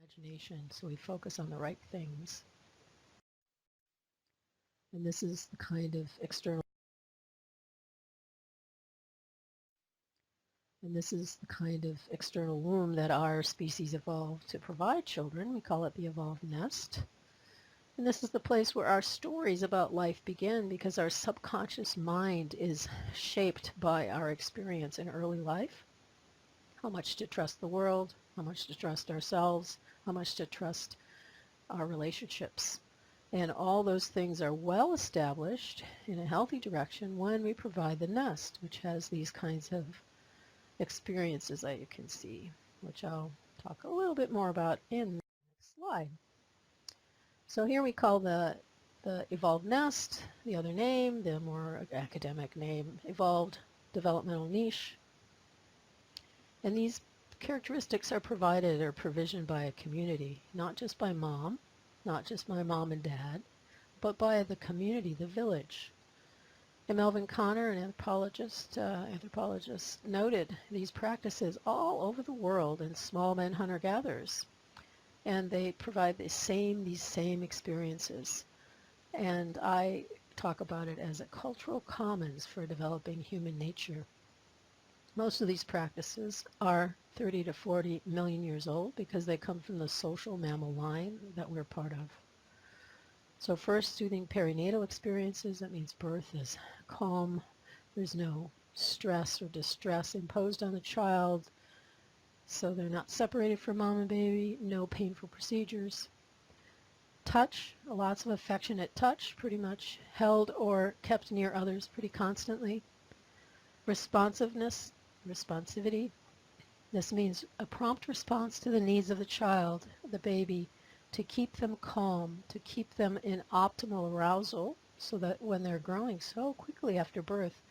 imagination, so we focus on the right things. And this is the kind of external womb that our species evolved to provide children. We call it the evolved nest. And this is the place where our stories about life begin, because our subconscious mind is shaped by our experience in early life. How much to trust the world, how much to trust ourselves, how much to trust our relationships. And all those things are well established in a healthy direction when we provide the nest, which has these kinds of experiences that you can see, which I'll talk a little bit more about in the next slide. So here we call the evolved nest, the other name, the more academic name, evolved developmental niche. And these characteristics are provided or provisioned by a community, not just by mom, not just my mom and dad, but by the community, the village. And Melvin Konner, an anthropologist, noted these practices all over the world in small men hunter-gatherers. And they provide these same experiences. And I talk about it as a cultural commons for developing human nature. Most of these practices are 30 to 40 million years old because they come from the social mammal line that we're part of. So first, soothing perinatal experiences. That means birth is calm. There's no stress or distress imposed on the child. So they're not separated from mom and baby. No painful procedures. Touch, lots of affectionate touch, pretty much held or kept near others pretty constantly. Responsiveness, responsivity. This means a prompt response to the needs of the child, the baby, to keep them calm, to keep them in optimal arousal, so that when they're growing so quickly after birth,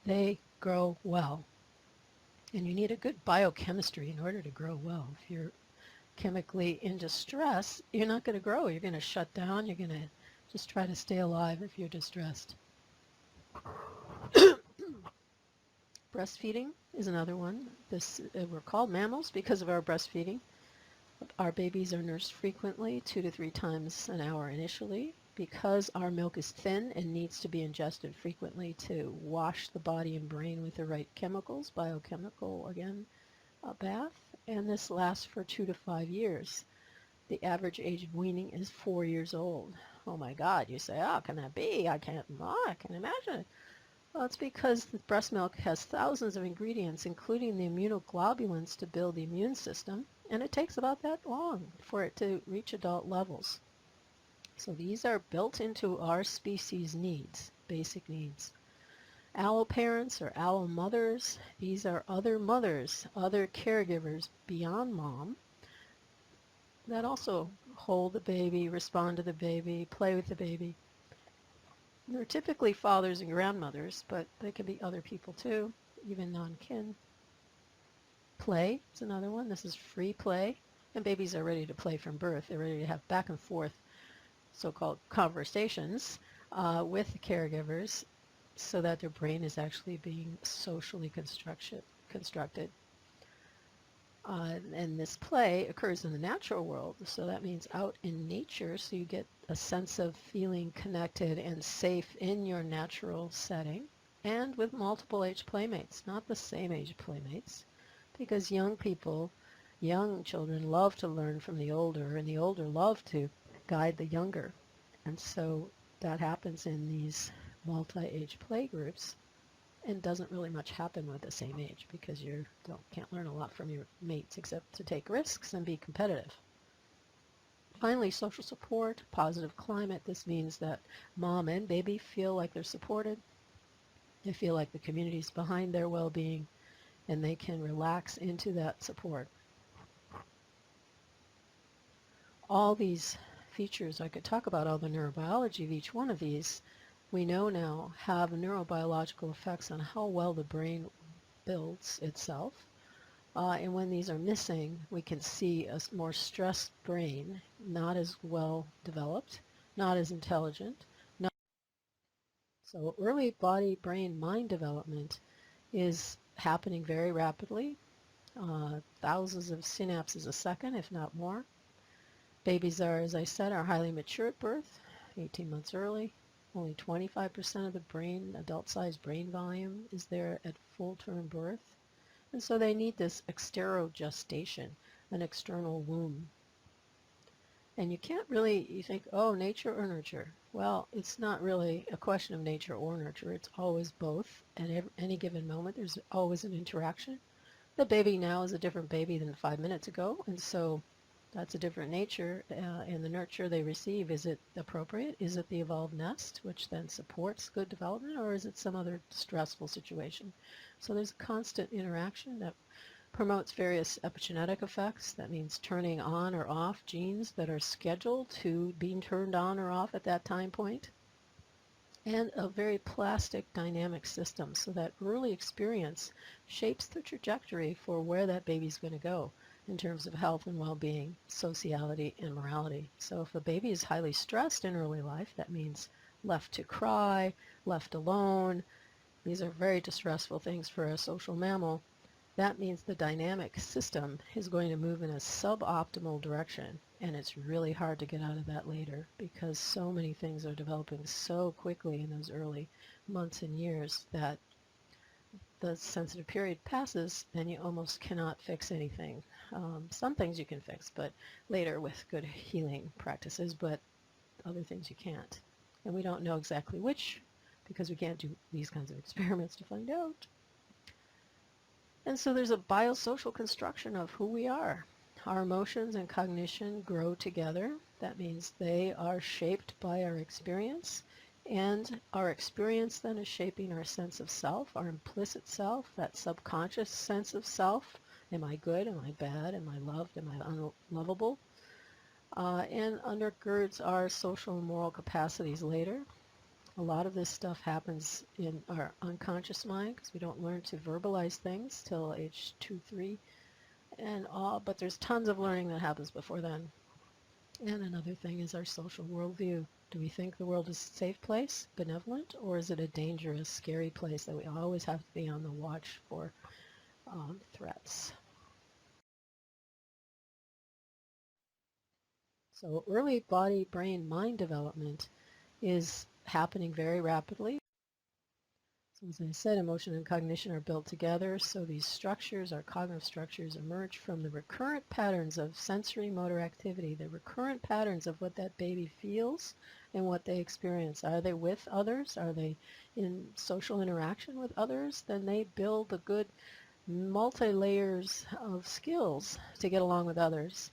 they grow well. And you need a good biochemistry in order to grow well. If you're chemically in distress, you're not going to grow. You're going to shut down. You're going to just try to stay alive if you're distressed. Breastfeeding is another one. We're called mammals because of our breastfeeding. Our babies are nursed frequently, 2 to 3 times an hour initially, because our milk is thin and needs to be ingested frequently to wash the body and brain with the right chemicals, biochemical, again, bath. And this lasts for 2 to 5 years. The average age of weaning is 4 years old. Oh my God, you say, oh, can that be? I can't imagine it. Well, it's because the breast milk has thousands of ingredients, including the immunoglobulins to build the immune system, and it takes about that long for it to reach adult levels. So these are built into our species' needs, basic needs. Allo parents or allo mothers, these are other mothers, other caregivers beyond mom that also hold the baby, respond to the baby, play with the baby. They're typically fathers and grandmothers, but they can be other people too, even non-kin. Play is another one. This is free play, and babies are ready to play from birth. They're ready to have back and forth so-called conversations with the caregivers so that their brain is actually being socially constructed. And this play occurs in the natural world, so that means out in nature, so you get a sense of feeling connected and safe in your natural setting, and with multiple age playmates, not the same age playmates, because young children love to learn from the older, and the older love to guide the younger. And so that happens in these multi-age play groups, and doesn't really much happen with the same age, because you can't learn a lot from your mates except to take risks and be competitive. Finally, social support, positive climate. This means that mom and baby feel like they're supported. They feel like the community's behind their well-being, and they can relax into that support. All these features, I could talk about all the neurobiology of each one of these, we know now have neurobiological effects on how well the brain builds itself. And when these are missing, we can see a more stressed brain, not as well developed, not as intelligent. So early body, brain, mind development is happening very rapidly, thousands of synapses a second, if not more. Babies are, as I said, are highly mature at birth, 18 months early. Only 25% of the brain, adult-sized brain volume, is there at full-term birth. And so they need this exterogestation, an external womb. And you can't really, you think, oh, nature or nurture. Well, it's not really a question of nature or nurture. It's always both. And at any given moment, there's always an interaction. The baby now is a different baby than 5 minutes ago, and so that's a different nature, and the nurture they receive, is it appropriate? Is it the evolved nest, which then supports good development, or is it some other stressful situation? So there's a constant interaction that promotes various epigenetic effects. That means turning on or off genes that are scheduled to be turned on or off at that time point. And a very plastic dynamic system, so that early experience shapes the trajectory for where that baby's going to go in terms of health and well-being, sociality, and morality. So if a baby is highly stressed in early life, that means left to cry, left alone. These are very distressful things for a social mammal. That means the dynamic system is going to move in a suboptimal direction, and it's really hard to get out of that later because so many things are developing so quickly in those early months and years that the sensitive period passes and you almost cannot fix anything. Some things you can fix, but later with good healing practices, but other things you can't. And we don't know exactly which because we can't do these kinds of experiments to find out. And so there's a biosocial construction of who we are. Our emotions and cognition grow together. That means they are shaped by our experience, and our experience then is shaping our sense of self, our implicit self, that subconscious sense of self. Am I good? Am I bad? Am I loved? Am I unlovable? And undergirds our social and moral capacities later. A lot of this stuff happens in our unconscious mind because we don't learn to verbalize things till age 2, 3, and all. But there's tons of learning that happens before then. And another thing is our social worldview. Do we think the world is a safe place, benevolent, or is it a dangerous, scary place that we always have to be on the watch for threats? So early body, brain, mind development is happening very rapidly. So as I said, emotion and cognition are built together, so these structures, our cognitive structures, emerge from the recurrent patterns of sensory motor activity, the recurrent patterns of what that baby feels and what they experience. Are they with others? Are they in social interaction with others? Then they build a good multi-layers of skills to get along with others.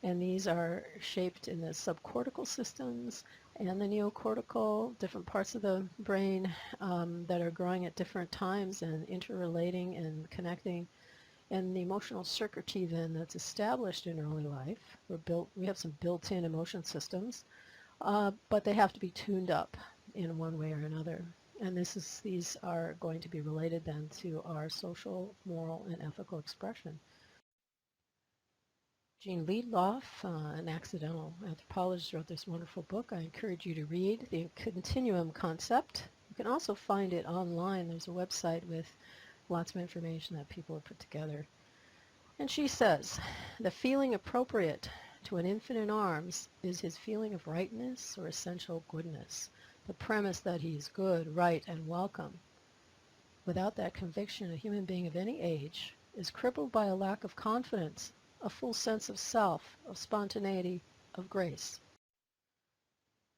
And these are shaped in the subcortical systems and the neocortical, different parts of the brain that are growing at different times and interrelating and connecting. And the emotional circuitry then that's established in early life, we have some built-in emotion systems, but they have to be tuned up in one way or another. And these are going to be related then to our social, moral, and ethical expression. Jean Liedloff, an accidental anthropologist, wrote this wonderful book I encourage you to read, The Continuum Concept. You can also find it online. There's a website with lots of information that people have put together. And she says, the feeling appropriate to an infant in arms is his feeling of rightness or essential goodness, the premise that he is good, right, and welcome. Without that conviction, a human being of any age is crippled by a lack of confidence, a full sense of self, of spontaneity, of grace.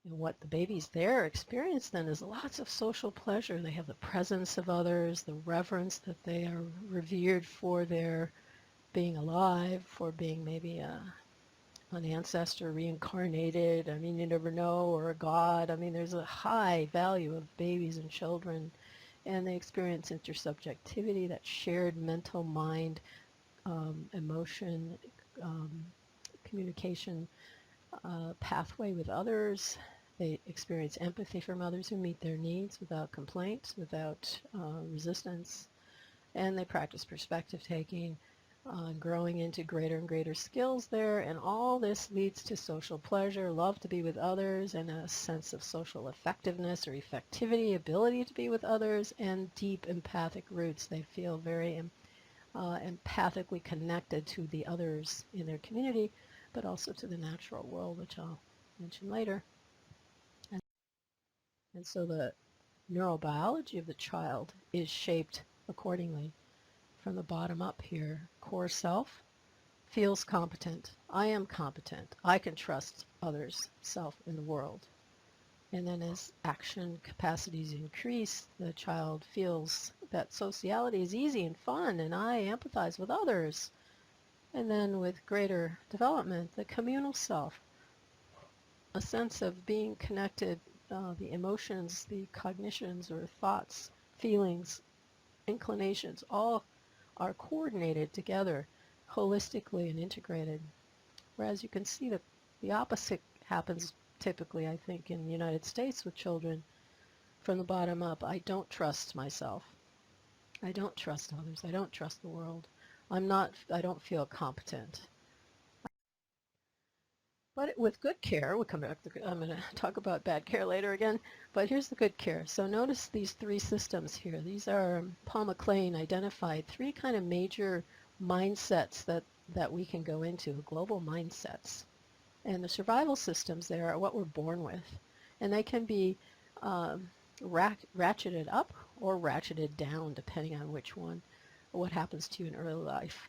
And what the babies there experience then is lots of social pleasure. They have the presence of others, the reverence that they are revered for their being alive, for being maybe an ancestor reincarnated. I mean, you never know, or a god. I mean, there's a high value of babies and children, and they experience intersubjectivity, that shared mental mind, emotion, communication pathway with others. They experience empathy from others who meet their needs without complaint, without resistance, and they practice perspective taking, growing into greater and greater skills there, and all this leads to social pleasure, love to be with others, and a sense of social effectiveness or effectivity, ability to be with others, and deep empathic roots. They feel very empathically connected to the others in their community, but also to the natural world, which I'll mention later. And so the neurobiology of the child is shaped accordingly from the bottom up here. Core self feels competent. I am competent. I can trust others, self, in the world. And then as action capacities increase, the child feels that sociality is easy and fun, and I empathize with others. And then with greater development, the communal self, a sense of being connected, the emotions, the cognitions or thoughts, feelings, inclinations, all are coordinated together holistically and integrated. Whereas you can see that the opposite happens typically, I think, in the United States with children from the bottom up. I don't trust myself. I don't trust others. I don't trust the world. I don't feel competent. But with good care, we'll come back to, I'm going to talk about bad care later again, but here's the good care. So notice these three systems here. These are, Paul MacLean identified three kind of major mindsets that we can go into, global mindsets. And the survival systems there are what we're born with. And they can be ratcheted up or ratcheted down, depending on which one, what happens to you in early life.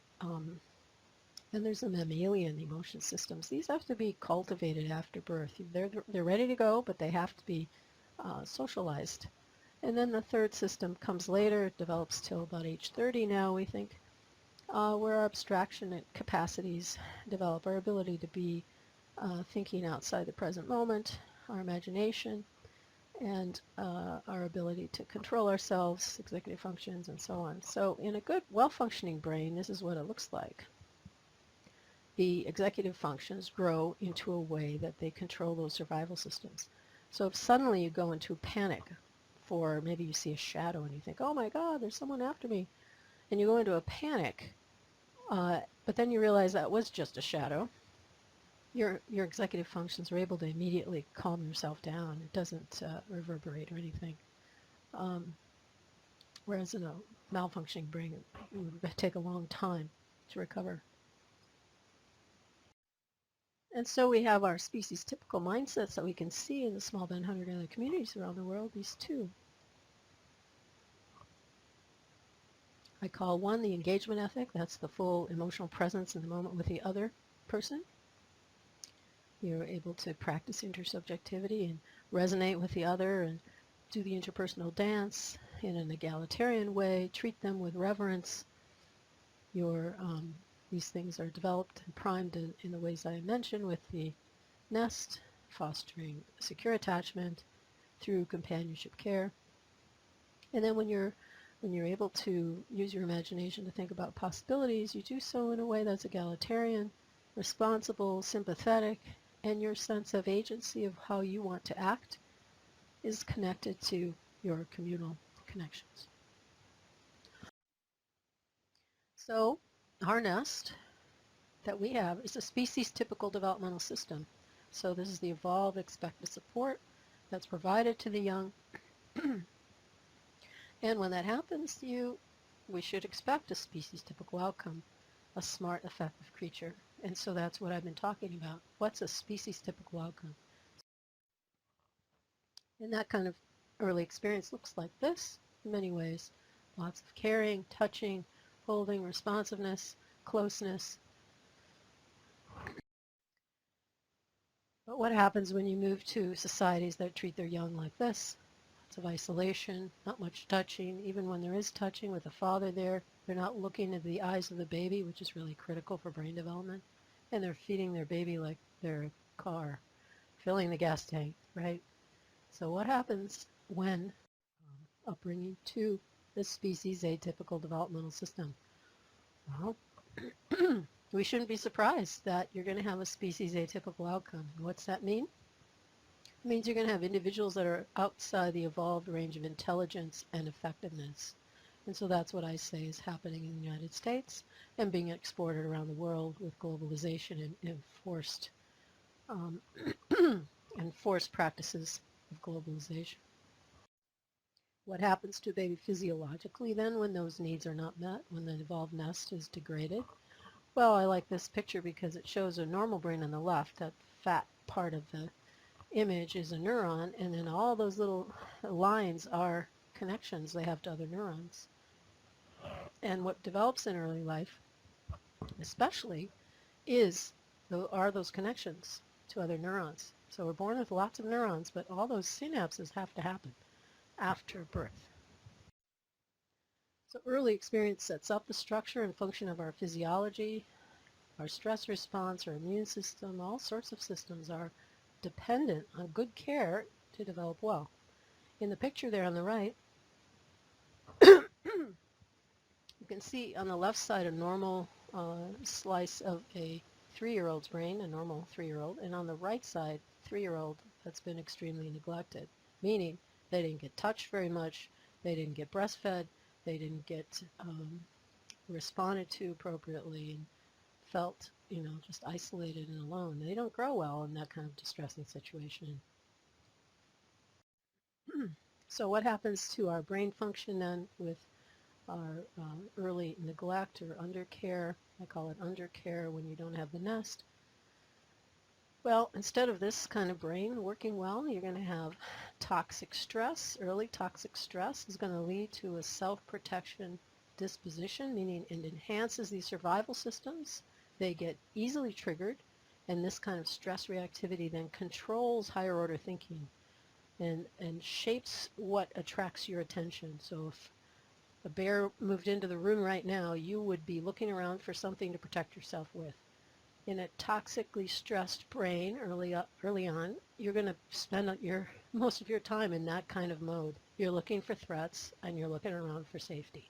Then there's the mammalian emotion systems. These have to be cultivated after birth. They're ready to go, but they have to be socialized. And then the third system comes later. It develops till about age 30 now, we think, where our abstraction capacities develop, our ability to be thinking outside the present moment, our imagination, and our ability to control ourselves, executive functions, and so on. So in a good, well-functioning brain, this is what it looks like. The executive functions grow into a way that they control those survival systems. So if suddenly you go into panic for maybe you see a shadow and you think, oh my God, there's someone after me, and you go into a panic, but then you realize that was just a shadow, your executive functions are able to immediately calm yourself down. It doesn't reverberate or anything. Whereas in a malfunctioning brain, it would take a long time to recover. And so we have our species typical mindsets that we can see in the small band hunter-gatherer communities around the world, these two. I call one the engagement ethic. That's the full emotional presence in the moment with the other person. You're able to practice intersubjectivity and resonate with the other and do the interpersonal dance in an egalitarian way, treat them with reverence. These things are developed and primed in the ways I mentioned with the nest, fostering secure attachment through companionship care. And then when you're able to use your imagination to think about possibilities, you do so in a way that's egalitarian, responsible, sympathetic, and your sense of agency of how you want to act is connected to your communal connections. So our nest that we have is a species typical developmental system. So this is the evolved expected support that's provided to the young. And when that happens to you, we should expect a species typical outcome, a smart, effective creature. And so that's what I've been talking about. What's a species typical outcome? And that kind of early experience looks like this in many ways. Lots of caring, touching, holding, responsiveness, closeness. But what happens when you move to societies that treat their young like this? Lots of isolation, not much touching. Even when there is touching with the father there, they're not looking into the eyes of the baby, which is really critical for brain development. And they're feeding their baby like they're a car, filling the gas tank, right? So what happens when upbringing to this species atypical developmental system? Well, we shouldn't be surprised that you're going to have a species atypical outcome. What's that mean? It means you're going to have individuals that are outside the evolved range of intelligence and effectiveness. And so that's what I say is happening in the United States and being exported around the world with globalization and forced practices of globalization. What happens to a baby physiologically then when those needs are not met, when the evolved nest is degraded? Well, I like this picture because it shows a normal brain on the left. That fat part of the image is a neuron, and then all those little lines are connections they have to other neurons. And what develops in early life, especially, are those connections to other neurons. So we're born with lots of neurons, but all those synapses have to happen after birth. So early experience sets up the structure and function of our physiology, our stress response, our immune system. All sorts of systems are dependent on good care to develop well. In the picture there on the right, you can see on the left side a normal slice of a 3-year-old's brain, a normal 3-year-old, and on the right side, 3-year-old that's been extremely neglected, meaning they didn't get touched very much, they didn't get breastfed, they didn't get responded to appropriately, and felt, just isolated and alone. They don't grow well in that kind of distressing situation. So what happens to our brain function then with our early neglect or undercare? I call it undercare when you don't have the nest. Well, instead of this kind of brain working well, you're going to have toxic stress. Early toxic stress is going to lead to a self-protection disposition, meaning it enhances these survival systems. They get easily triggered, and this kind of stress reactivity then controls higher order thinking and shapes what attracts your attention. So if a bear moved into the room right now, you would be looking around for something to protect yourself with. In a toxically stressed brain early on, you're going to spend most of your time in that kind of mode. You're looking for threats and you're looking around for safety.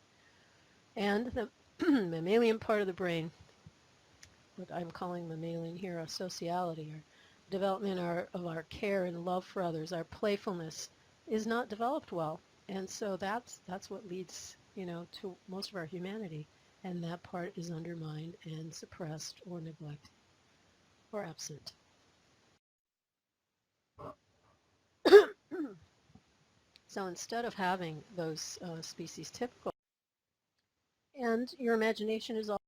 And the mammalian part of the brain, what I'm calling mammalian here, our sociality, our development of our care and love for others, our playfulness, is not developed well. And so that's what leads, to most of our humanity. And that part is undermined and suppressed or neglected or absent. So instead of having those species typical, and your imagination is all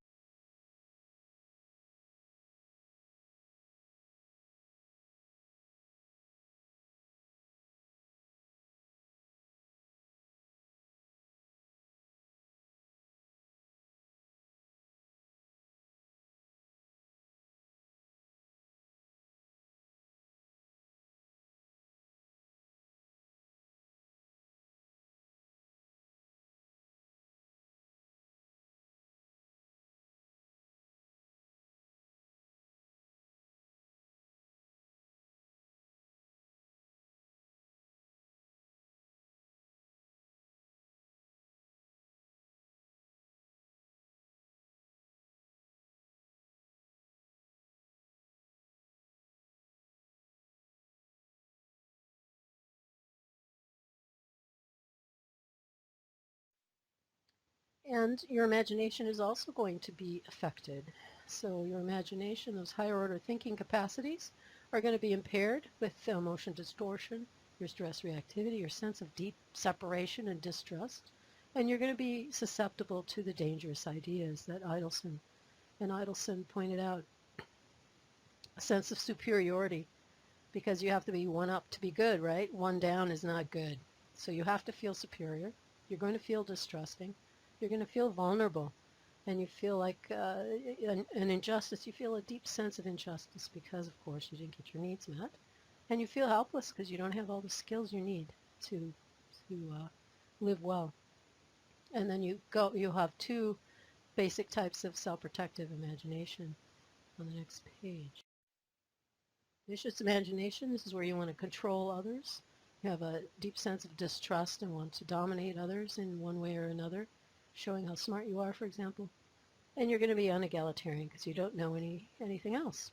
and your imagination is also going to be affected. So your imagination, those higher order thinking capacities, are going to be impaired with emotion distortion, your stress reactivity, your sense of deep separation and distrust, and you're going to be susceptible to the dangerous ideas that Idelson pointed out. A sense of superiority, because you have to be one up to be good, right? One down is not good. So you have to feel superior. You're going to feel distrusting. You're going to feel vulnerable. And you feel like an injustice. You feel a deep sense of injustice because, of course, you didn't get your needs met. And you feel helpless because you don't have all the skills you need to live well. And then you'll have two basic types of self-protective imagination on the next page. Vicious imagination, this is where you want to control others. You have a deep sense of distrust and want to dominate others in one way or another, showing how smart you are, for example. And you're going to be unegalitarian because you don't know anything else.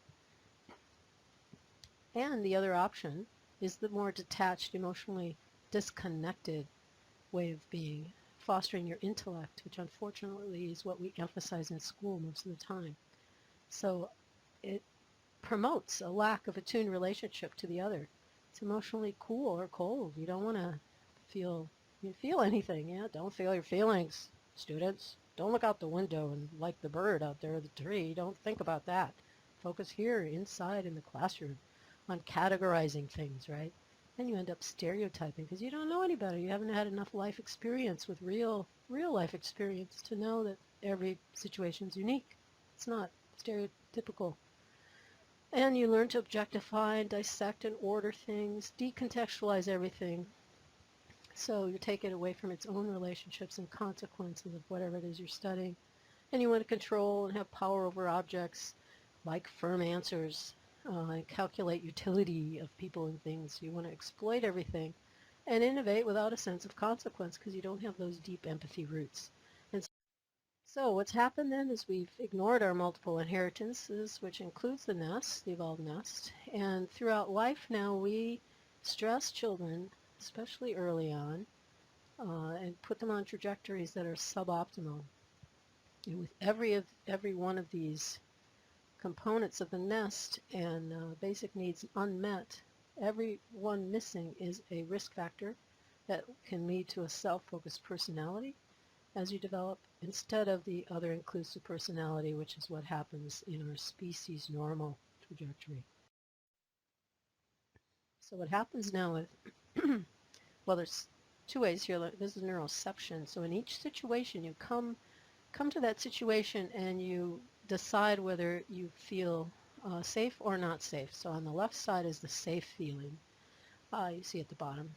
And the other option is the more detached, emotionally disconnected way of being, fostering your intellect, which unfortunately is what we emphasize in school most of the time. So it promotes a lack of attuned relationship to the other. It's emotionally cool or cold. You don't want to feel anything. Yeah, don't feel your feelings, students. Don't look out the window and like the bird out there or the tree. Don't think about that. Focus here inside in the classroom on categorizing things, right? And you end up stereotyping because you don't know any better. You haven't had enough life experience with real life experience to know that every situation's unique. It's not stereotypical. And you learn to objectify and dissect and order things, decontextualize everything. So you take it away from its own relationships and consequences of whatever it is you're studying. And you want to control and have power over objects, like firm answers, and calculate utility of people and things. You want to exploit everything and innovate without a sense of consequence because you don't have those deep empathy roots. And so what's happened then is we've ignored our multiple inheritances, which includes the nest, the evolved nest. And throughout life now we stress children, especially early on, and put them on trajectories that are suboptimal. And with every one of these components of the nest and basic needs unmet, every one missing is a risk factor that can lead to a self-focused personality as you develop, instead of the other inclusive personality, which is what happens in our species normal trajectory. So what happens now is, well, there's two ways here. This is neuroception. So in each situation, you come to that situation and you decide whether you feel safe or not safe. So on the left side is the safe feeling. You see at the bottom.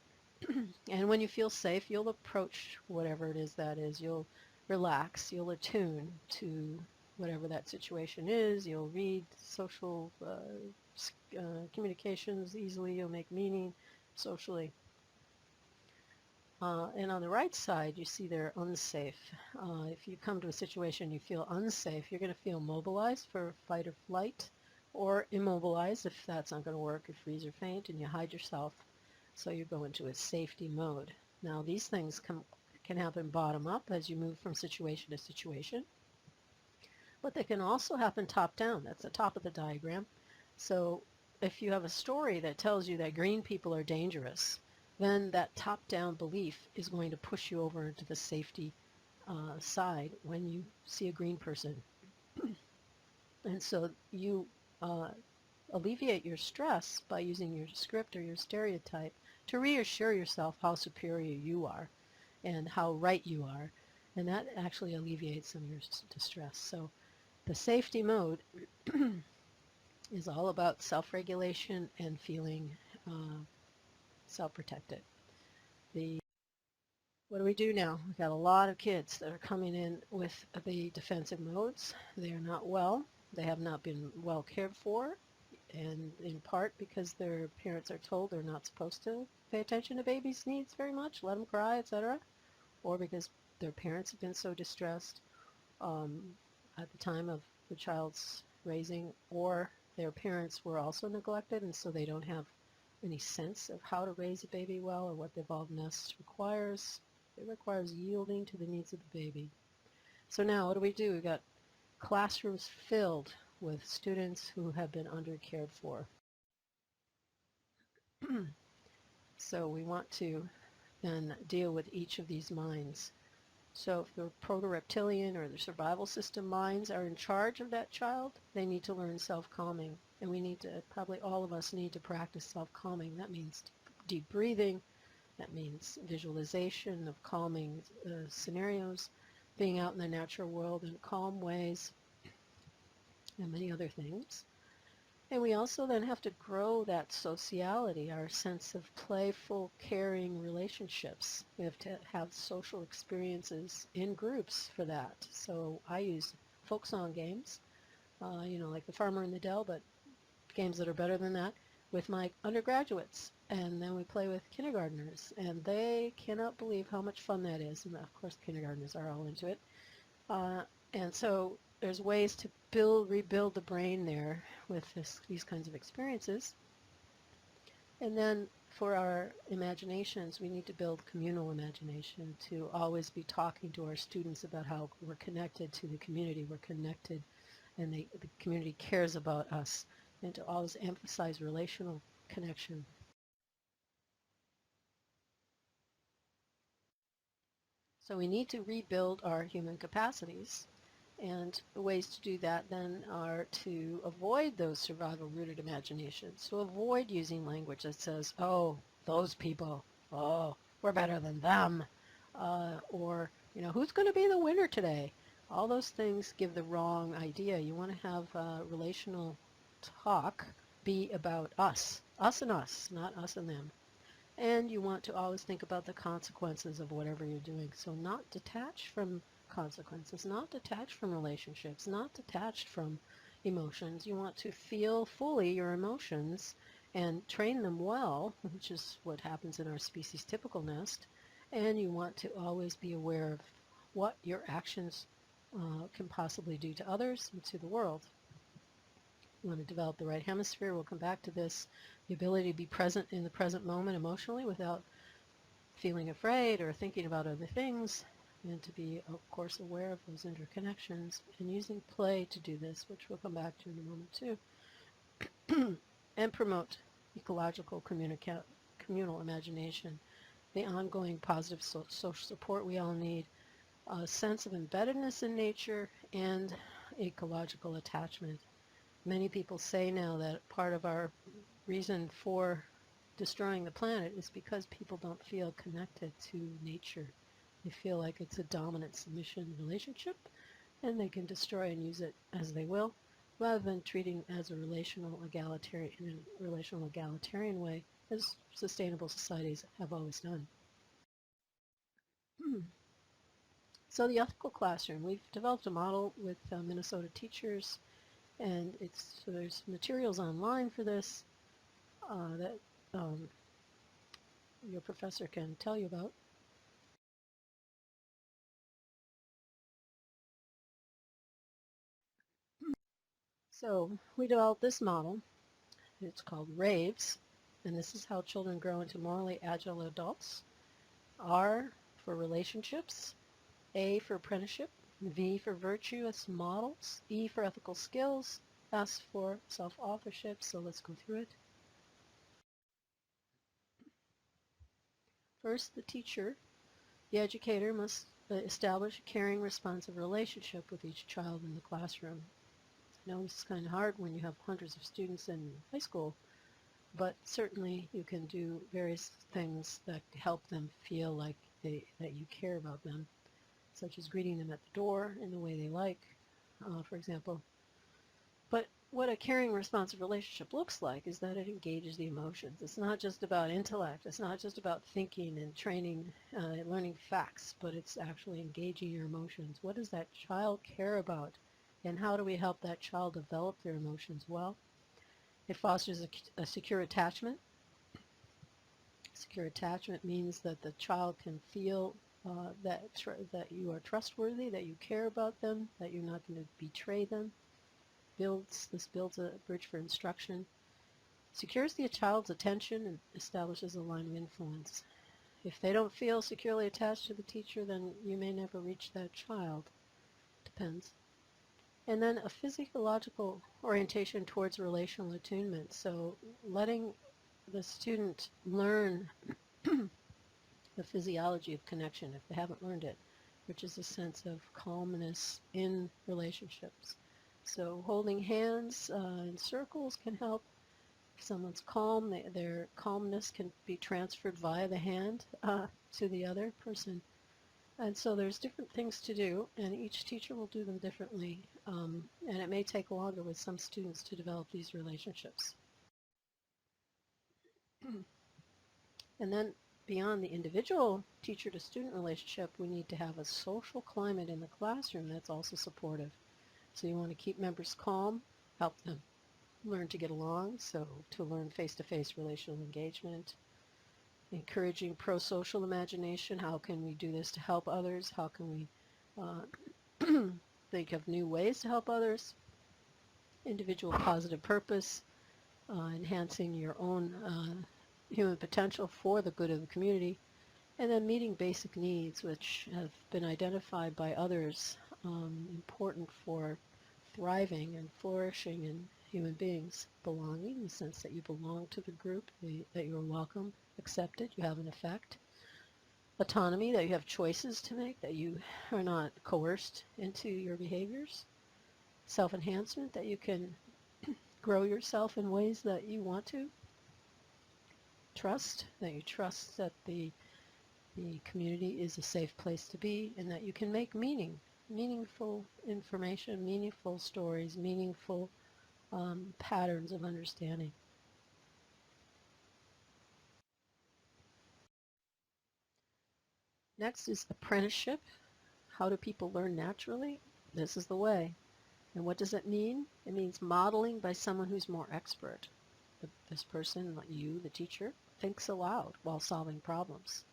And when you feel safe, you'll approach whatever it is that is. You'll relax. You'll attune to whatever that situation is. You'll read social communications easily. You'll make meaning socially. And on the right side, you see they're unsafe. If you come to a situation you feel unsafe, you're going to feel mobilized for fight or flight, or immobilized if that's not going to work, or freeze or faint, and you hide yourself. So you go into a safety mode. Now these things can happen bottom up as you move from situation to situation, but they can also happen top down. That's the top of the diagram. So if you have a story that tells you that green people are dangerous, then that top-down belief is going to push you over into the safety side when you see a green person. And so you alleviate your stress by using your script or your stereotype to reassure yourself how superior you are and how right you are. And that actually alleviates some of your distress. So the safety mode is all about self-regulation and feeling self-protected. What do we do now? We've got a lot of kids that are coming in with the defensive modes. They are not well. They have not been well cared for, and in part because their parents are told they're not supposed to pay attention to babies' needs very much, let them cry, etc., or because their parents have been so distressed at the time of the child's raising, or their parents were also neglected, and so they don't have any sense of how to raise a baby well or what the evolved nest requires. It requires yielding to the needs of the baby. So now what do? We've got classrooms filled with students who have been undercared for. So we want to then deal with each of these minds. So if the proto-reptilian or the survival system minds are in charge of that child, they need to learn self-calming. And we need to, probably all of us need to practice self-calming. That means deep breathing. That means visualization of calming scenarios, being out in the natural world in calm ways, and many other things. And we also then have to grow that sociality, our sense of playful, caring relationships. We have to have social experiences in groups for that. So I use folk song games, like The Farmer in the Dell, but games that are better than that, with my undergraduates. And then we play with kindergartners, and they cannot believe how much fun that is. And of course, kindergartners are all into it. And so there's ways to rebuild the brain there with these kinds of experiences. And then for our imaginations, we need to build communal imagination, to always be talking to our students about how we're connected to the community, we're connected, and the community cares about us, and to always emphasize relational connection. So we need to rebuild our human capacities. And the ways to do that then are to avoid those survival-rooted imaginations. So avoid using language that says, oh, those people, oh, we're better than them, or, who's going to be the winner today? All those things give the wrong idea. You want to have relational talk be about us and us, not us and them. And you want to always think about the consequences of whatever you're doing. So not detached from consequences, not detached from relationships, not detached from emotions. You want to feel fully your emotions and train them well, which is what happens in our species typical nest. And you want to always be aware of what your actions can possibly do to others and to the world. You want to develop the right hemisphere. We'll come back to this. The ability to be present in the present moment emotionally without feeling afraid or thinking about other things, and to be, of course, aware of those interconnections and using play to do this, which we'll come back to in a moment too, and promote ecological communal imagination, the ongoing positive social support we all need, a sense of embeddedness in nature, and ecological attachment. Many people say now that part of our reason for destroying the planet is because people don't feel connected to nature. They feel like it's a dominant submission relationship and they can destroy and use it as they will, rather than treating as a relational egalitarian way, as sustainable societies have always done. So the ethical classroom, we've developed a model with Minnesota teachers, and so there's materials online for this that your professor can tell you about. So we developed this model. It's called RAVES, and this is how children grow into morally agile adults. R for relationships, A for apprenticeship, V for virtuous models, E for ethical skills, S for self-authorship. So let's go through it. First, the teacher, the educator must establish a caring, responsive relationship with each child in the classroom. I know this is kind of hard when you have hundreds of students in high school, but certainly you can do various things that help them feel like that you care about them, such as greeting them at the door in the way they like, for example. But what a caring, responsive relationship looks like is that it engages the emotions. It's not just about intellect. It's not just about thinking and training, learning facts, but it's actually engaging your emotions. What does that child care about? And how do we help that child develop their emotions well? It fosters a secure attachment. Secure attachment means that the child can feel that you are trustworthy, that you care about them, that you're not going to betray them. This builds a bridge for instruction. Secures the child's attention and establishes a line of influence. If they don't feel securely attached to the teacher, then you may never reach that child. Depends. And then a physiological orientation towards relational attunement. So letting the student learn the physiology of connection if they haven't learned it, which is a sense of calmness in relationships. So holding hands in circles can help. If someone's calm, their calmness can be transferred via the hand to the other person. And so there's different things to do, and each teacher will do them differently. And it may take longer with some students to develop these relationships. And then beyond the individual teacher-to-student relationship, we need to have a social climate in the classroom that's also supportive. So you want to keep members calm, help them learn to get along, so to learn face-to-face relational engagement, encouraging pro-social imagination. How can we do this to help others? How can we think of new ways to help others? Individual positive purpose, enhancing your own human potential for the good of the community, and then meeting basic needs, which have been identified by others important for thriving and flourishing in human beings. Belonging, in the sense that you belong to the group, that you are welcome, accepted, you have an effect. Autonomy, that you have choices to make, that you are not coerced into your behaviors. Self-enhancement, that you can grow yourself in ways that you want to. Trust, that you trust that the community is a safe place to be, and that you can make meaningful information, meaningful stories, meaningful patterns of understanding. Next is apprenticeship. How do people learn naturally? This is the way. And what does it mean? It means modeling by someone who's more expert. This person, like you, the teacher, thinks aloud while solving problems,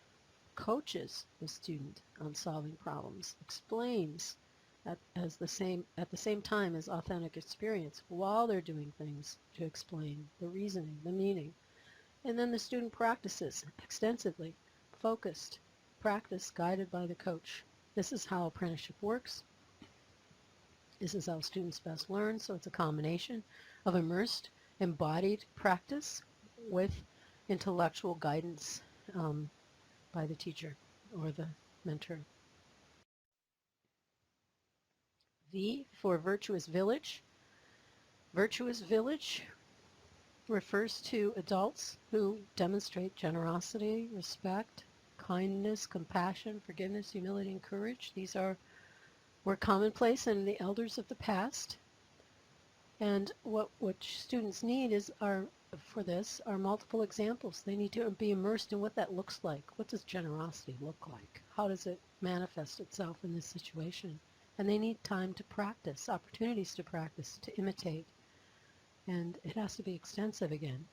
coaches the student on solving problems, explains at the same time as authentic experience while they're doing things to explain the reasoning, the meaning. And then the student practices extensively, focused, practice guided by the coach. This is how apprenticeship works. This is how students best learn, so it's a combination of immersed, embodied practice with intellectual guidance by the teacher or the mentor. V for virtuous village. Virtuous village refers to adults who demonstrate generosity, respect, kindness, compassion, forgiveness, humility, and courage. These were commonplace in the elders of the past. And what students need for this are multiple examples. They need to be immersed in what that looks like. What does generosity look like? How does it manifest itself in this situation? And they need time to practice, opportunities to practice, to imitate. And it has to be extensive again.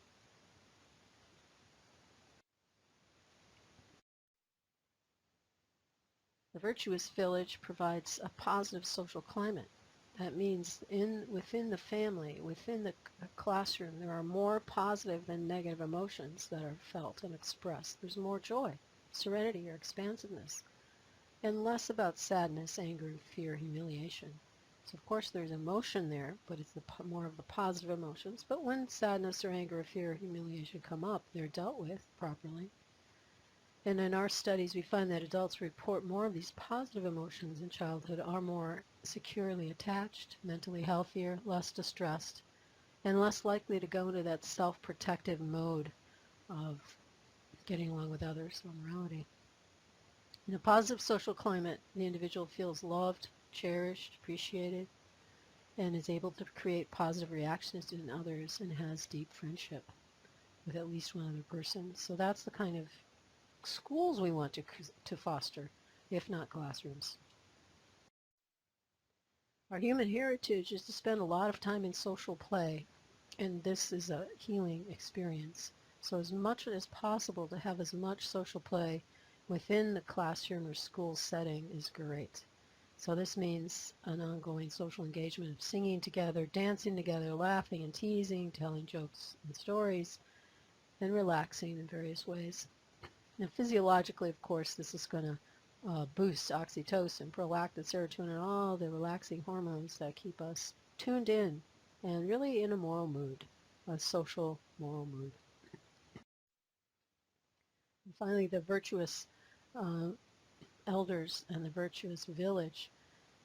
The virtuous village provides a positive social climate. That means within the family, within the classroom, there are more positive than negative emotions that are felt and expressed. There's more joy, serenity, or expansiveness, and less about sadness, anger, fear, humiliation. So of course there's emotion there, but it's more of the positive emotions. But when sadness or anger or fear or humiliation come up, they're dealt with properly. And in our studies, we find that adults report more of these positive emotions in childhood, are more securely attached, mentally healthier, less distressed, and less likely to go into that self-protective mode of getting along with others or morality. In a positive social climate, the individual feels loved, cherished, appreciated, and is able to create positive reactions to others and has deep friendship with at least one other person. So that's the kind of schools we want to foster, if not classrooms. Our human heritage is to spend a lot of time in social play, and this is a healing experience. So as much as possible to have as much social play within the classroom or school setting is great. So this means an ongoing social engagement of singing together, dancing together, laughing and teasing, telling jokes and stories, and relaxing in various ways. Now, physiologically, of course, this is going to boost oxytocin, prolactin, serotonin, and all the relaxing hormones that keep us tuned in and really in a moral mood, a social moral mood. And finally, the virtuous elders and the virtuous village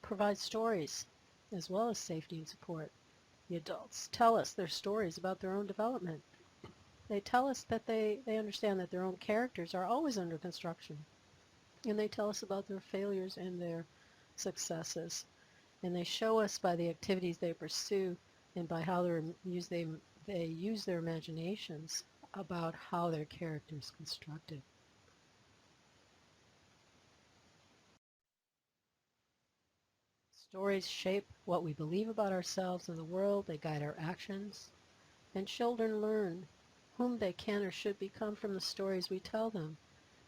provide stories as well as safety and support. The adults tell us their stories about their own development. They tell us that they understand that their own characters are always under construction. And they tell us about their failures and their successes. And they show us by the activities they pursue and by how they use their imaginations about how their character is constructed. Stories shape what we believe about ourselves and the world. They guide our actions. And children learn whom they can or should become from the stories we tell them.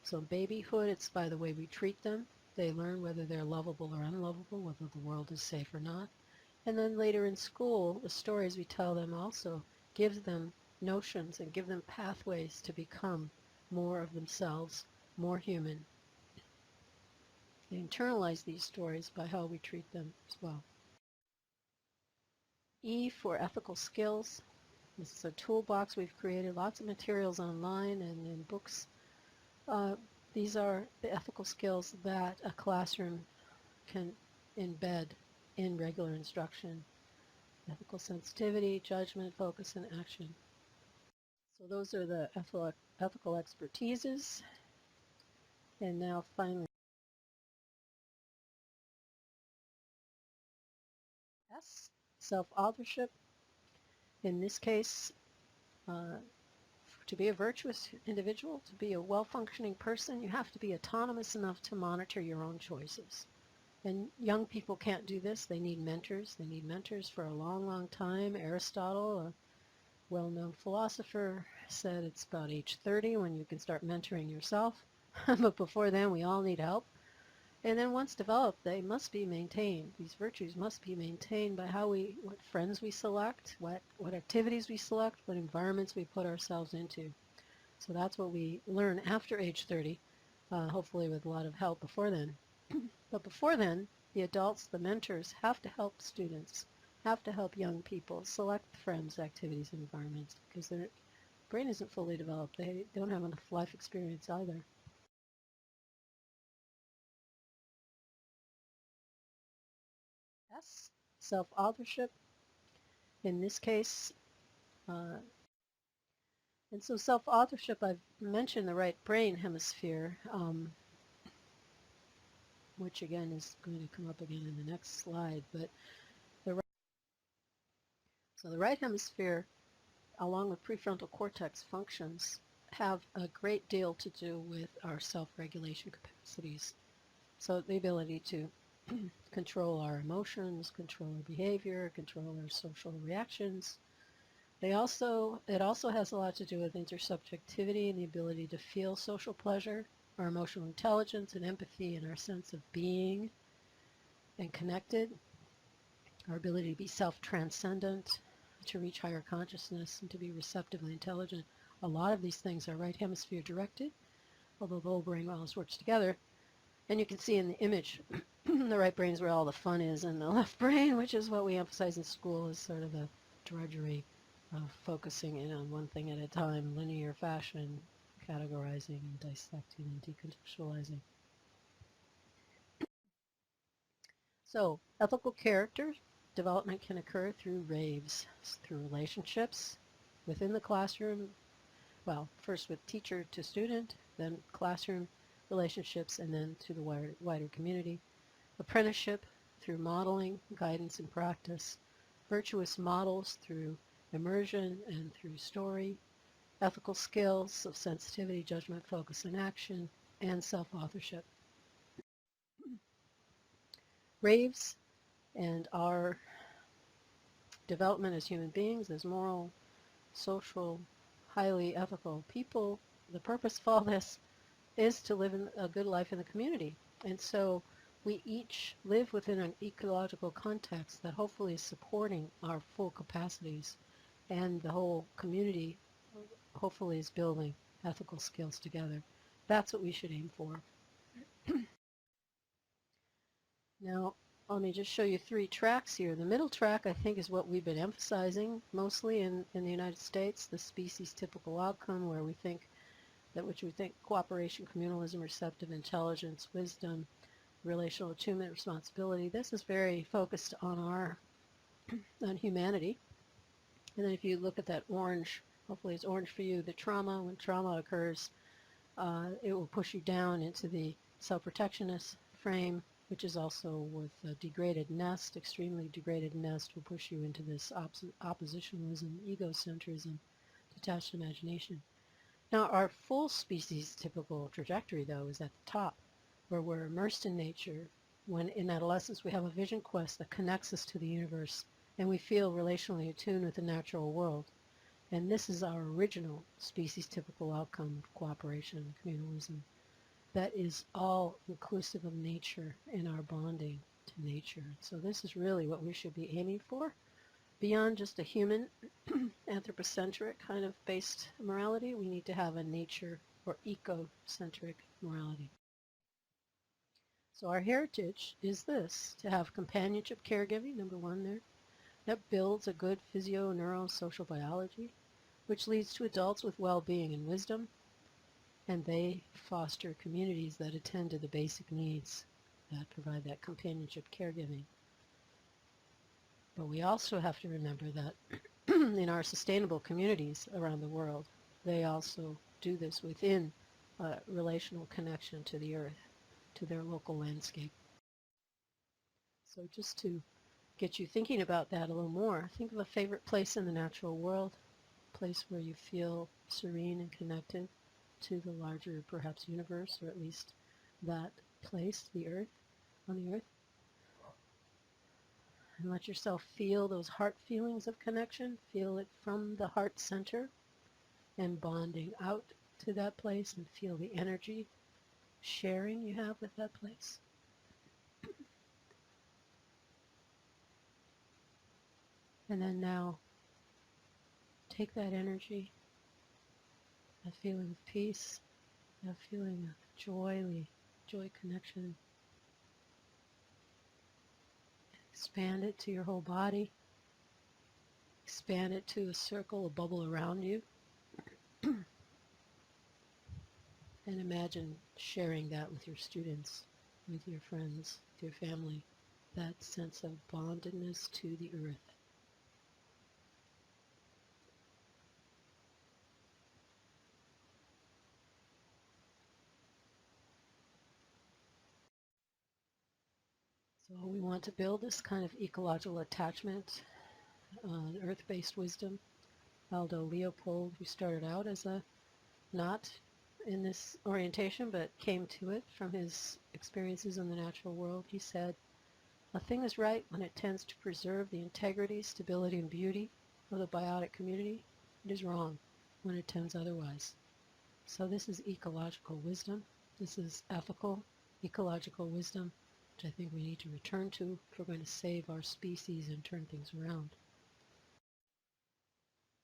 So in babyhood, it's by the way we treat them. They learn whether they're lovable or unlovable, whether the world is safe or not. And then later in school, the stories we tell them also give them notions and give them pathways to become more of themselves, more human. They internalize these stories by how we treat them as well. E for ethical skills. This is a toolbox we've created, lots of materials online and in books These are the ethical skills that a classroom can embed in regular instruction. Ethical sensitivity, judgment, focus, and action. So those are the ethical expertises. And now finally, S, self-authorship. In this case, uh, to be a virtuous individual, to be a well-functioning person, you have to be autonomous enough to monitor your own choices. And young people can't do this. They need mentors. They need mentors for a long, long time. Aristotle, a well-known philosopher, said it's about age 30 when you can start mentoring yourself. But before then, we all need help. And then once developed, they must be maintained. These virtues must be maintained by what friends we select, what activities we select, what environments we put ourselves into. So that's what we learn after age 30, hopefully with a lot of help before then. But before then, the adults, the mentors, have to help students, have to help young people select friends, activities, and environments because their brain isn't fully developed. They don't have enough life experience either. Yes, self-authorship. In this case, uh, and so self-authorship, I've mentioned the right brain hemisphere, which again is going to come up again in the next slide. But the right hemisphere, along with prefrontal cortex functions, have a great deal to do with our self-regulation capacities. So the ability to control our emotions, control our behavior, control our social reactions. It also has a lot to do with intersubjectivity and the ability to feel social pleasure, our emotional intelligence and empathy and our sense of being and connected, our ability to be self-transcendent, to reach higher consciousness and to be receptively intelligent. A lot of these things are right hemisphere directed, although the whole brain always works together. And you can see in the image, the right brain is where all the fun is, and the left brain, which is what we emphasize in school, is sort of the drudgery of focusing in on one thing at a time, linear fashion, categorizing and dissecting and decontextualizing. So, ethical character development can occur through raves, through relationships within the classroom, well, first with teacher to student, then classroom relationships, and then to the wider community. Apprenticeship through modeling, guidance, and practice. Virtuous models through immersion and through story. Ethical skills of sensitivity, judgment, focus, and action, and self-authorship. Raves and our development as human beings, as moral, social, highly ethical people, the purpose of all this is to live a good life in the community. And so we each live within an ecological context that hopefully is supporting our full capacities, and the whole community hopefully is building ethical skills together. That's what we should aim for. Now, let me just show you 3 tracks here. The middle track, I think, is what we've been emphasizing mostly in the United States, the species typical outcome, where we think cooperation, communalism, receptive intelligence, wisdom, relational attunement, responsibility. This is very focused on on humanity. And then if you look at that orange, hopefully it's orange for you, the trauma, when trauma occurs, it will push you down into the self-protectionist frame, which is also with a degraded nest, extremely degraded nest will push you into this oppositionalism, egocentrism, detached imagination. Now, our full species typical trajectory, though, is at the top, where we're immersed in nature. When in adolescence, we have a vision quest that connects us to the universe, and we feel relationally attuned with the natural world. And this is our original species typical outcome of cooperation and communalism. That is all inclusive of nature and our bonding to nature. So this is really what we should be aiming for. Beyond just a human anthropocentric kind of based morality, we need to have a nature or ecocentric morality. So our heritage is this, to have companionship caregiving, number 1 there, that builds a good physio-neurosocial biology, which leads to adults with well-being and wisdom, and they foster communities that attend to the basic needs that provide that companionship caregiving. But we also have to remember that in our sustainable communities around the world, they also do this within a relational connection to the earth, to their local landscape. So just to get you thinking about that a little more, think of a favorite place in the natural world, a place where you feel serene and connected to the larger, perhaps, universe, or at least that place, the earth, on the earth. And let yourself feel those heart feelings of connection. Feel it from the heart center and bonding out to that place, and feel the energy sharing you have with that place. And then now take that energy, that feeling of peace, that feeling of joy connection. Expand it to your whole body. Expand it to a circle, a bubble around you. And imagine sharing that with your students, with your friends, with your family, that sense of bondedness to the earth. So we want to build this kind of ecological attachment, earth-based wisdom. Aldo Leopold, who started out as a not in this orientation, but came to it from his experiences in the natural world, he said, "A thing is right when it tends to preserve the integrity, stability, and beauty of the biotic community. It is wrong when it tends otherwise." So this is ecological wisdom. This is ethical, ecological wisdom, which I think we need to return to if we're going to save our species and turn things around.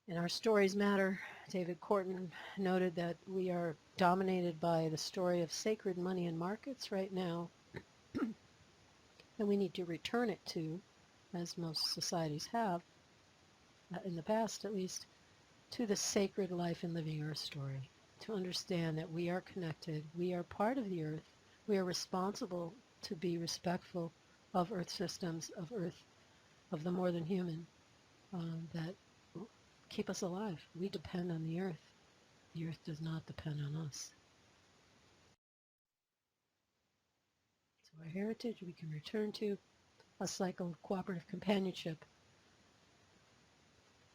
And our stories matter. David Korten noted that we are dominated by the story of sacred money and markets right now, and we need to return it to, as most societies have, in the past at least, to the sacred life and living earth story, to understand that we are connected, we are part of the earth, we are responsible to be respectful of earth systems, of earth, of the more than human, that keep us alive. We depend on the earth. The earth does not depend on us. So our heritage we can return to, a cycle of cooperative companionship.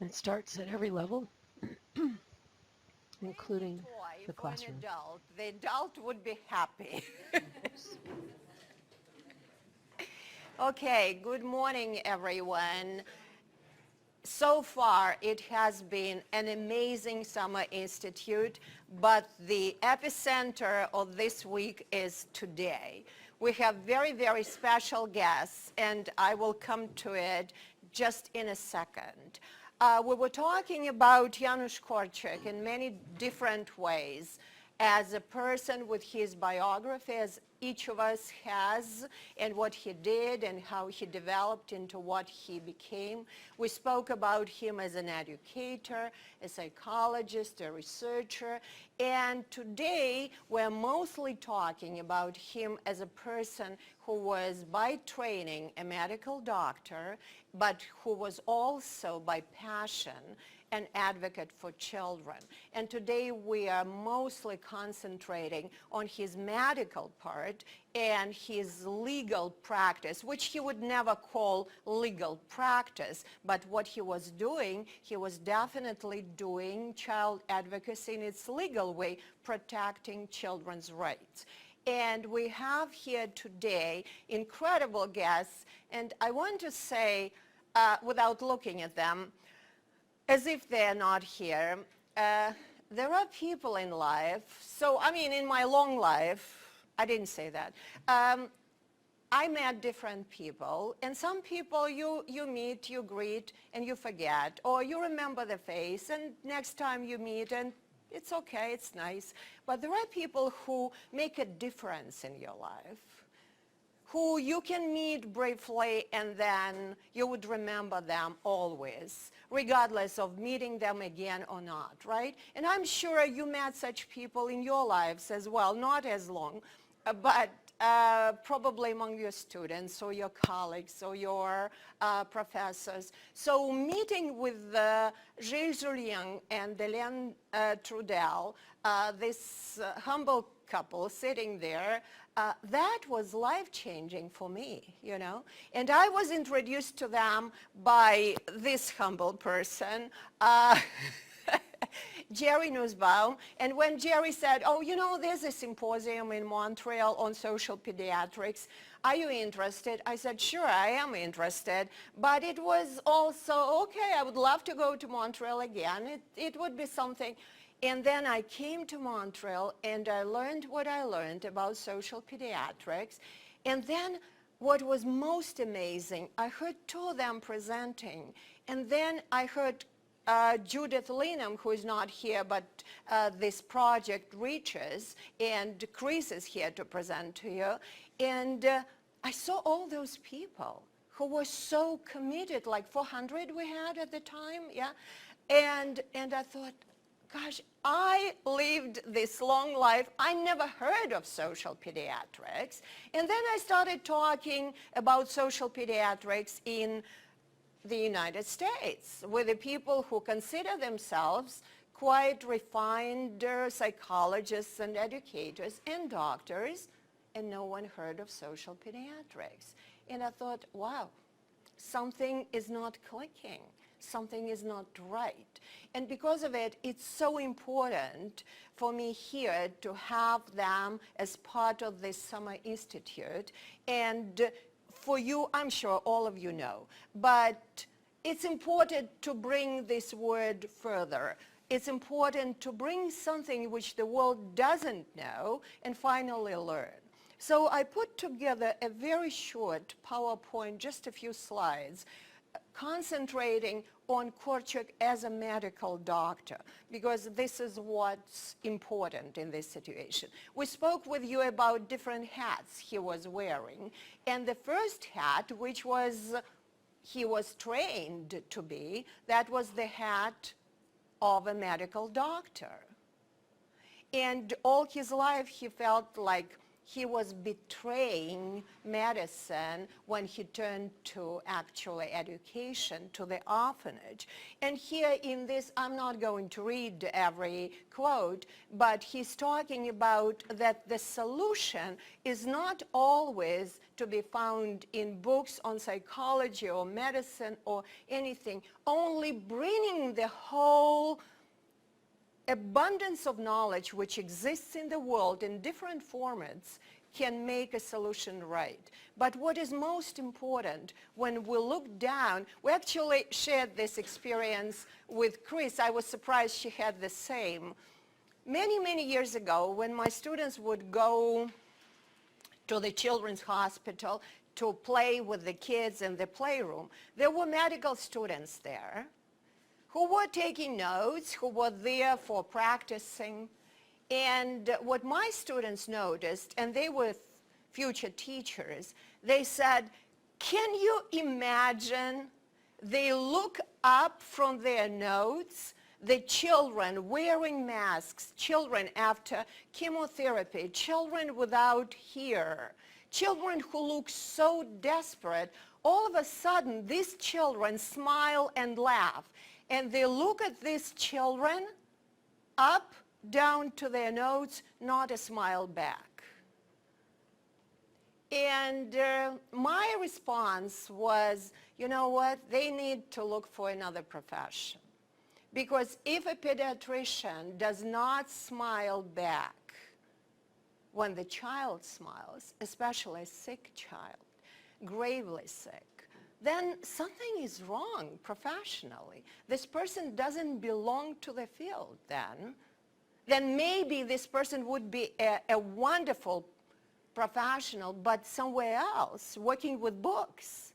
And it starts at every level, including the classroom. The adult would be happy. Okay, good morning, everyone. So far, it has been an amazing summer institute, but the epicenter of this week is today. We have very, very special guests, and I will come to it just in a second. We were talking about Janusz Korczak in many different ways, as a person with his biography, as each of us has, and what he did and how he developed into what he became. We spoke about him as an educator, a psychologist, a researcher, and today we're mostly talking about him as a person who was by training a medical doctor, but who was also by passion an advocate for children. And today we are mostly concentrating on his medical part and his legal practice, which he would never call legal practice, but what he was doing, he was definitely doing child advocacy in its legal way, protecting children's rights. And we have here today incredible guests, and I want to say, without looking at them, as if they're not here, there are people in life, so I mean in my long life, I didn't say that, I met different people, and some people you meet, you greet, and you forget, or you remember the face, and next time you meet, and it's okay, it's nice. But there are people who make a difference in your life, who you can meet briefly and then you would remember them always, regardless of meeting them again or not, right? And I'm sure you met such people in your lives as well, not as long, but probably among your students or your colleagues or your professors. So meeting with Gilles Julien and Hélène Trudel, this humble couple sitting there, that was life-changing for me, you know. And I was introduced to them by this humble person, Jerry Nussbaum. And when Jerry said, oh, you know, there's a symposium in Montreal on social pediatrics, are you interested? I said, sure, I am interested. But it was also, okay, I would love to go to Montreal again. It would be something. And then I came to Montreal and I learned what I learned about social pediatrics. And then what was most amazing, I heard two of them presenting. And then I heard Judith Linham, who is not here, but this project reaches, and Chris is here to present to you. And I saw all those people who were so committed, like 400 we had at the time, yeah? And I thought, gosh, I lived this long life. I never heard of social pediatrics. And then I started talking about social pediatrics in the United States with the people who consider themselves quite refined psychologists and educators and doctors, and no one heard of social pediatrics. And I thought, wow, something is not clicking. Something is not right. And because of it, it's so important for me here to have them as part of this Summer Institute. And for you, I'm sure all of you know, but it's important to bring this word further. It's important to bring something which the world doesn't know and finally learn. So I put together a very short PowerPoint, just a few slides, concentrating on Korczak as a medical doctor, because this is what's important in this situation. We spoke with you about different hats he was wearing, and the first hat, which was he was trained to be, that was the hat of a medical doctor. And all his life he felt like he was betraying medicine when he turned to actually education, to the orphanage. And here in this, I'm not going to read every quote, but he's talking about that the solution is not always to be found in books on psychology or medicine or anything, only bringing the whole abundance of knowledge which exists in the world in different formats can make a solution right. But what is most important, when we look down, we actually shared this experience with Chris. I was surprised she had the same. Many, many years ago, when my students would go to the children's hospital to play with the kids in the playroom, there were medical students there who were taking notes, who were there for practicing. And what my students noticed, and they were future teachers, they said, can you imagine they look up from their notes, the children wearing masks, children after chemotherapy, children without hair, children who look so desperate, all of a sudden these children smile and laugh. And they look at these children up, down to their notes, not a smile back. And my response was, you know what, they need to look for another profession. Because if a pediatrician does not smile back when the child smiles, especially a sick child, gravely sick, then something is wrong professionally. This person doesn't belong to the field then. Then maybe this person would be a wonderful professional, but somewhere else, working with books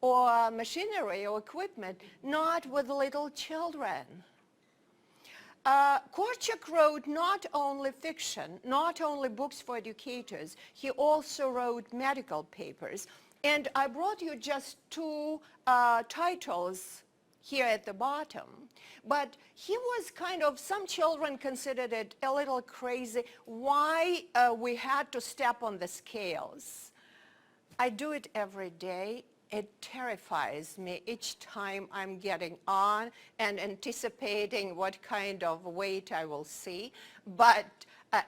or machinery or equipment, not with little children. Korczak wrote not only fiction, not only books for educators, he also wrote medical papers. And I brought you just two titles here at the bottom. But he was kind of, some children considered it a little crazy why we had to step on the scales. I do it every day. It terrifies me each time I'm getting on and anticipating what kind of weight I will see. But,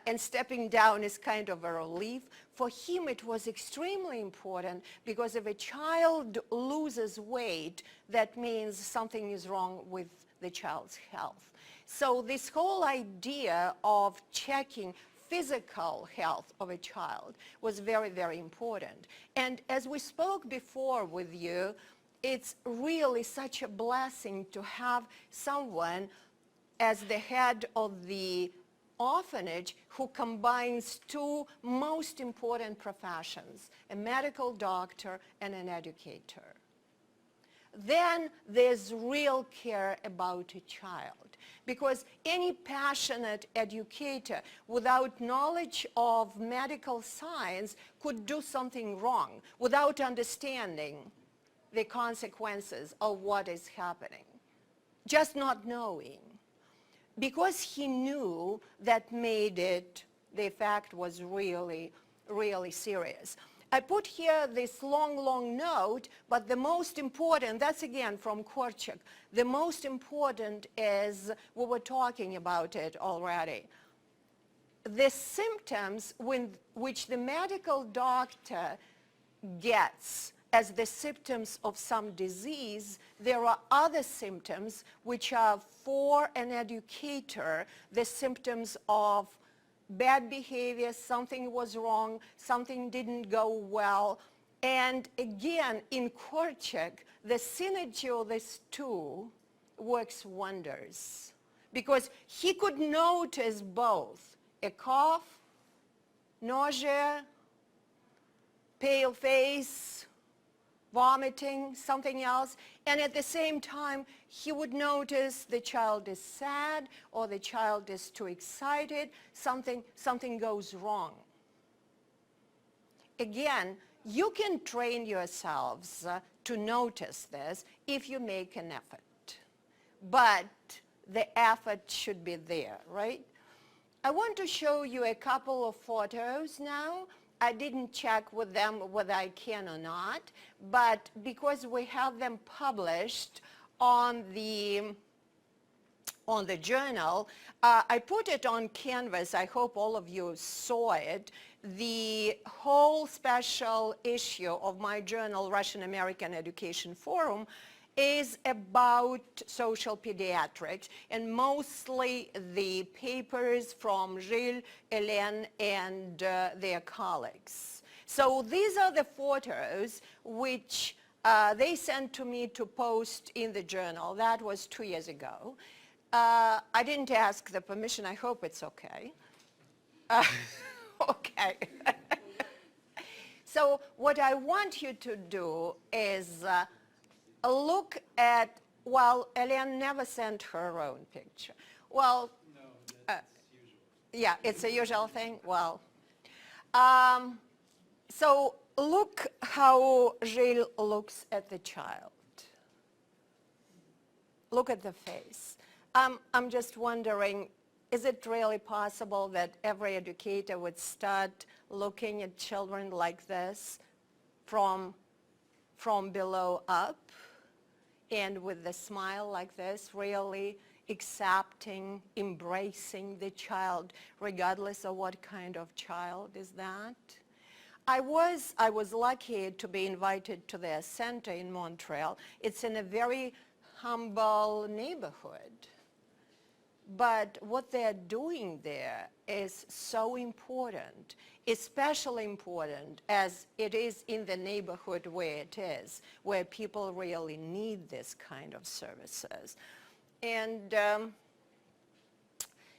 and stepping down is kind of a relief. For him, it was extremely important because if a child loses weight, that means something is wrong with the child's health. So this whole idea of checking physical health of a child was very, very important. And as we spoke before with you, it's really such a blessing to have someone as the head of the orphanage who combines two most important professions, a medical doctor and an educator. Then there's real care about a child. Because any passionate educator without knowledge of medical science could do something wrong without understanding the consequences of what is happening, just not knowing. Because he knew, that made it, the effect was really, really serious. I put here this long, long note, but the most important, that's again from Korczak, the most important is, we were talking about it already, the symptoms which the medical doctor gets as the symptoms of some disease, there are other symptoms which are for an educator, the symptoms of bad behavior, something was wrong, something didn't go well. And again, in Korczak, the synergy of these two works wonders because he could notice both a cough, nausea, pale face, vomiting, something else, and at the same time he would notice the child is sad or the child is too excited, something goes wrong. Again, you can train yourselves to notice this if you make an effort, but the effort should be there, right? I want to show you a couple of photos now. I didn't check with them whether I can or not, but because we have them published on the journal, I put it on Canvas. I hope all of you saw it. The whole special issue of my journal, Russian American Education Forum, is about social pediatrics, and mostly the papers from Gilles, Hélène, and their colleagues. So these are the photos which they sent to me to post in the journal. That was 2 years ago. I didn't ask the permission. I hope it's okay. Okay. So what I want you to do is look at, well, Hélène never sent her own picture. Well, no, that's usual. Yeah, it's a usual thing. Well, so look how Gilles looks at the child. Look at the face. I'm just wondering, is it really possible that every educator would start looking at children like this from below up and with the smile like this, really accepting, embracing the child, regardless of what kind of child is that? I was lucky to be invited to their center in Montreal. It's in a very humble neighborhood. But what they're doing there is so important, especially important as it is in the neighborhood where it is, where people really need this kind of services. And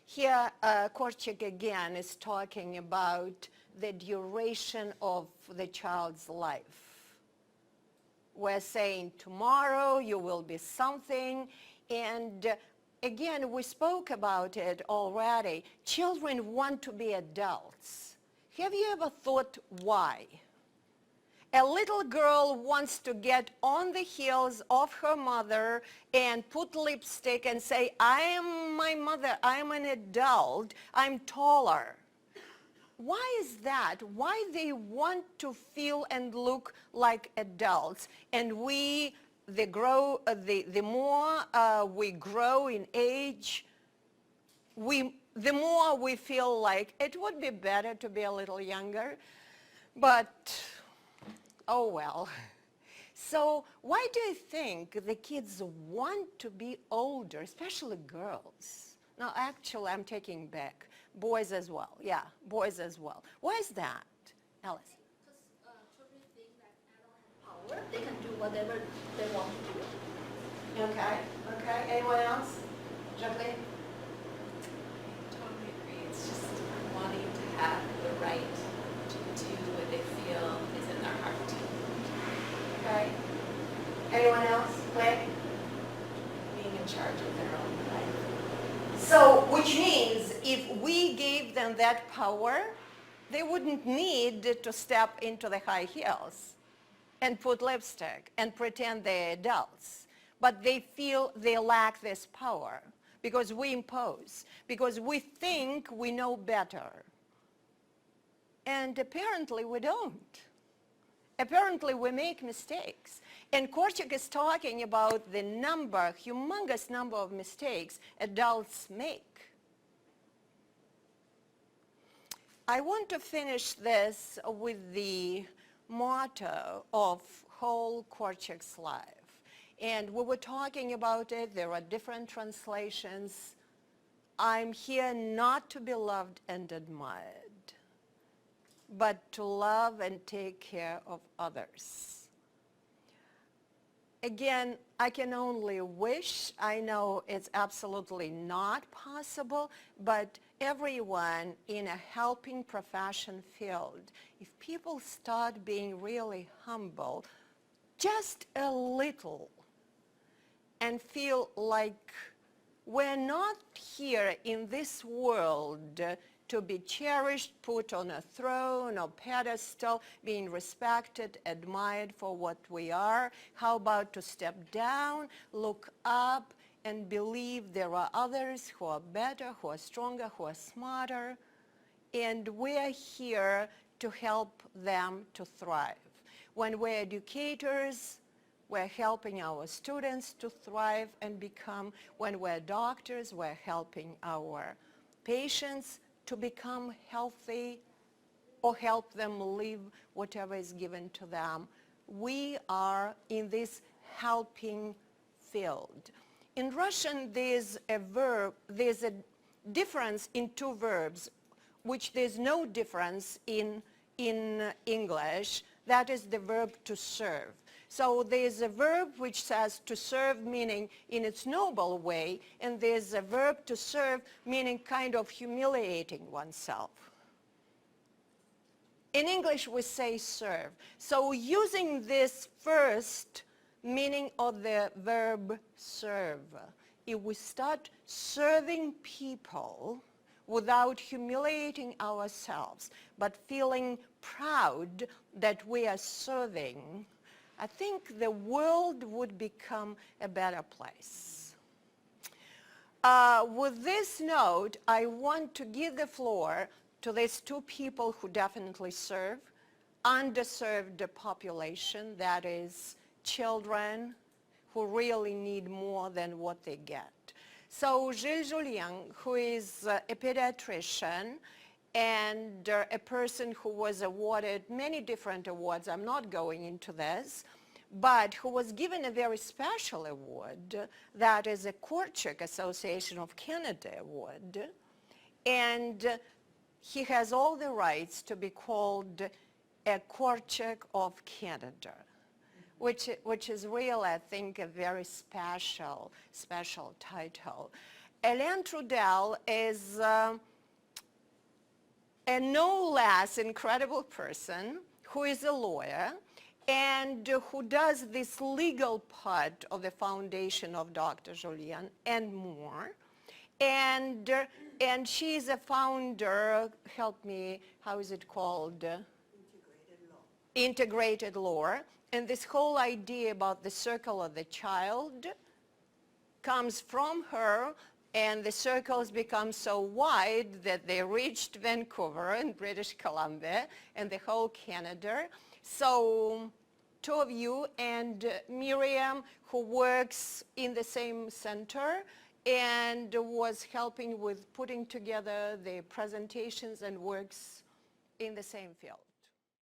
here Korczak again is talking about the duration of the child's life. We're saying tomorrow you will be something, and again, we spoke about it already. Children want to be adults. Have you ever thought why? A little girl wants to get on the heels of her mother and put lipstick and say, I am my mother, I am an adult, I'm taller. Why is that? Why they want to feel and look like adults? And the more we grow in age, the more we feel like it would be better to be a little younger. But oh well. So why do you think the kids want to be older, especially girls? No, actually, I'm taking back. Boys as well. Yeah, boys as well. Why is that, Alice? Because children think that adults have power. They can do whatever they want to do. Okay, okay. Anyone else? Jacqueline? Totally agree. It's just wanting to have the right to do what they feel is in their heart. Okay. Anyone else? Clay? Being in charge of their own life. So, which means if we gave them that power, they wouldn't need to step into the high heels and put lipstick and pretend they're adults. But they feel they lack this power because we impose, because we think we know better. And apparently we don't. Apparently we make mistakes. And Korczak is talking about the humongous number of mistakes adults make. I want to finish this with the motto of whole Korczak's life. And we were talking about it. There are different translations. I'm here not to be loved and admired, but to love and take care of others. Again, I can only wish. I know it's absolutely not possible, but everyone in a helping profession field, if people start being really humble, just a little, and feel like we're not here in this world to be cherished, put on a throne or pedestal, being respected, admired for what we are. How about to step down, look up, and believe there are others who are better, who are stronger, who are smarter, and we're here to help them to thrive. When we're educators, we're helping our students to thrive and become. When we're doctors, we're helping our patients to become healthy or help them live whatever is given to them. We are in this helping field. In Russian, there's a difference in two verbs, which there's no difference in English. That is the verb to serve. So there's a verb which says to serve, meaning in its noble way, and there's a verb to serve, meaning kind of humiliating oneself. In English, we say serve. So using this first meaning of the verb serve, if we start serving people without humiliating ourselves, but feeling proud that we are serving, I think the world would become a better place. With this note, I want to give the floor to these two people who definitely serve, underserved population, that is children who really need more than what they get. So Gilles Julien, who is a pediatrician and a person who was awarded many different awards, I'm not going into this, but who was given a very special award, that is a Korczak Association of Canada award, and he has all the rights to be called a Korczak of Canada, which is really, I think, a very special title. Hélène Trudel is a no less incredible person who is a lawyer, and who does this legal part of the foundation of Dr. Julian and more. And she is a founder, help me, how is it called? Integrated law. And this whole idea about the circle of the child comes from her, and the circles become so wide that they reached Vancouver and British Columbia and the whole Canada. So two of you and Miriam, who works in the same center and was helping with putting together the presentations and works in the same field.